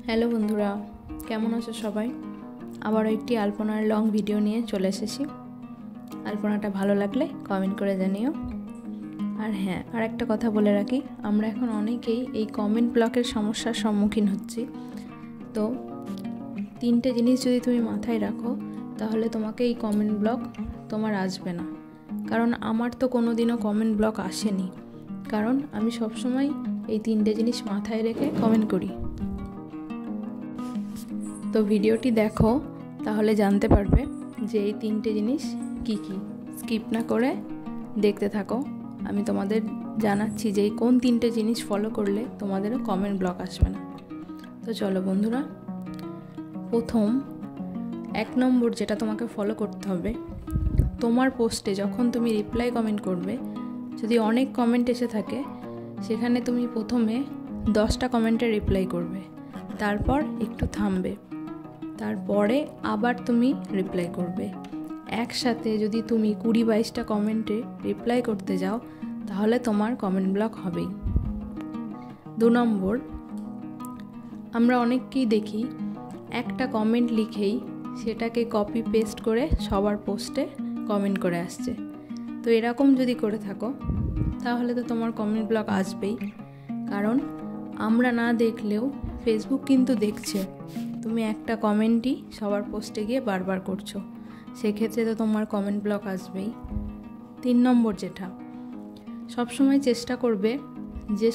Hello বন্ধুরা, কেমন আছো সবাই? আবারও একটি আলপনার লং ভিডিও নিয়ে চলে এসেছি। আলপনাটা ভালো লাগলে কমেন্ট করে জানিও। আর হ্যাঁ, আর একটা কথা বলে রাখি, আমরা এখন অনেকেই এই কমেন্ট ব্লকের সমস্যার সম্মুখীন হচ্ছি। তো 3টে জিনিস যদি তুমি মাথায় রাখো, তাহলে তোমাকে এই কমেন্ট ব্লক তোমার আসবে না। কারণ আমার তো কোনো দিনও কমেন্ট ব্লক আসেনি, কারণ আমি সবসময় এই 3টে জিনিস মাথায় রেখে কমেন্ট করি। তো ভিডিওটি দেখো, তাহলে জানতে পারবে যে এই 3টে জিনিস কি কি। স্কিপ না করে দেখতে থাকো, আমি তোমাদের জানাচ্ছি যে কোন 3টে জিনিস ফলো করলে তোমাদেরও কমেন্ট ব্লক আসবে না। তো চলো বন্ধুরা, প্রথম 1 নম্বর যেটা তোমাকে ফলো করতে হবে, তোমার পোস্টে যখন তুমি রিপ্লাই কমেন্ট করবে, যদি অনেক কমেন্ট এসে থাকে, সেখানে তুমি প্রথমে 10টা কমেন্টে রিপ্লাই করবে, তারপর একটু থামবে, তারপরে আবার তুমি রিপ্লাই করবে। একসাথে যদি তুমি 20-22টা কমেন্টে রিপ্লাই করতে যাও, তাহলে তোমার কমেন্ট ব্লক হবেই। 2 নম্বর, আমরা অনেককেই দেখি একটা কমেন্ট লিখেই সেটাকে কপি পেস্ট করে সবার পোস্টে কমেন্ট করে আসছে। তো এরকম যদি করে থাকো, তাহলে তো তোমার কমেন্ট ব্লক আসবেই। কারণ আমরা না দেখলেও ফেসবুক কিন্তু দেখছে তুমি একটা কমেন্টই সবার পোস্টে গিয়ে বারবার করছো, সেক্ষেত্রে তো তোমার কমেন্ট ব্লক আসবেই। 3 নম্বর যেটা, সবসময় চেষ্টা করবে যে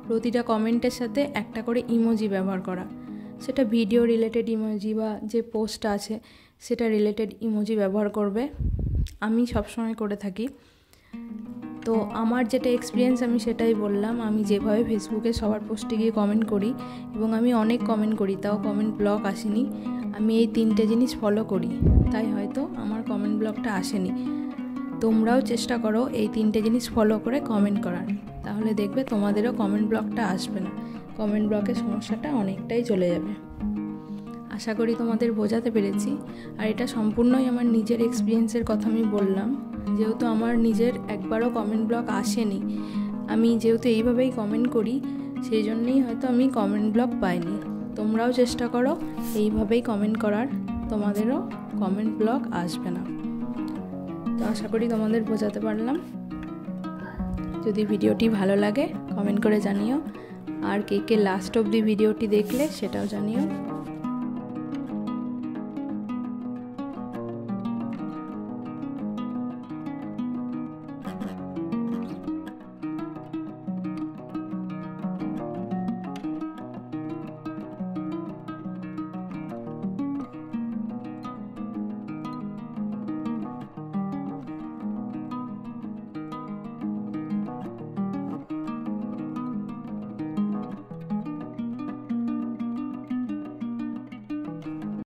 প্রতিটা কমেন্টের সাথে একটা করে ইমোজি ব্যবহার করা। সেটা ভিডিও রিলেটেড ইমোজি বা যে পোস্ট আছে সেটা রিলেটেড ইমোজি ব্যবহার করবে। আমি সবসময় করে থাকি। তো আমার যেটা এক্সপিরিয়েন্স আমি সেটাই বললাম। আমি যেভাবে ফেসবুকে সবার পোস্টে গিয়ে কমেন্ট করি, এবং আমি অনেক কমেন্ট করি, তাও কমেন্ট ব্লক আসেনি। আমি এই 3টে জিনিস ফলো করি, তাই হয়তো আমার কমেন্ট ব্লকটা আসেনি। তোমরাও চেষ্টা করো এই 3টে জিনিস ফলো করে কমেন্ট করার, তাহলে দেখবে তোমাদেরও কমেন্ট ব্লকটা আসবে না। কমেন্ট ব্লকের সমস্যাটা অনেকটাই চলে যাবে। আশা করি তোমাদের বোঝাতে পেরেছি। আর এটা সম্পূর্ণই আমার নিজের এক্সপিরিয়েন্সের কথা আমি বললাম, যেহেতু আমার নিজের একবারও কমেন্ট ব্লক আসেনি। আমি যেহেতু এইভাবেই কমেন্ট করি, সেই জন্যই হয়তো আমি কমেন্ট ব্লক পাইনি। তোমরাও চেষ্টা করো এইভাবেই কমেন্ট করার, তোমাদেরও কমেন্ট ব্লক আসবে না। তো আশা করি তোমাদের বোঝাতে পারলাম। যদি ভিডিওটি ভালো লাগে কমেন্ট করে জানিও, আর কে কে লাস্ট অবধি ভিডিওটি দেখলে সেটাও জানিও।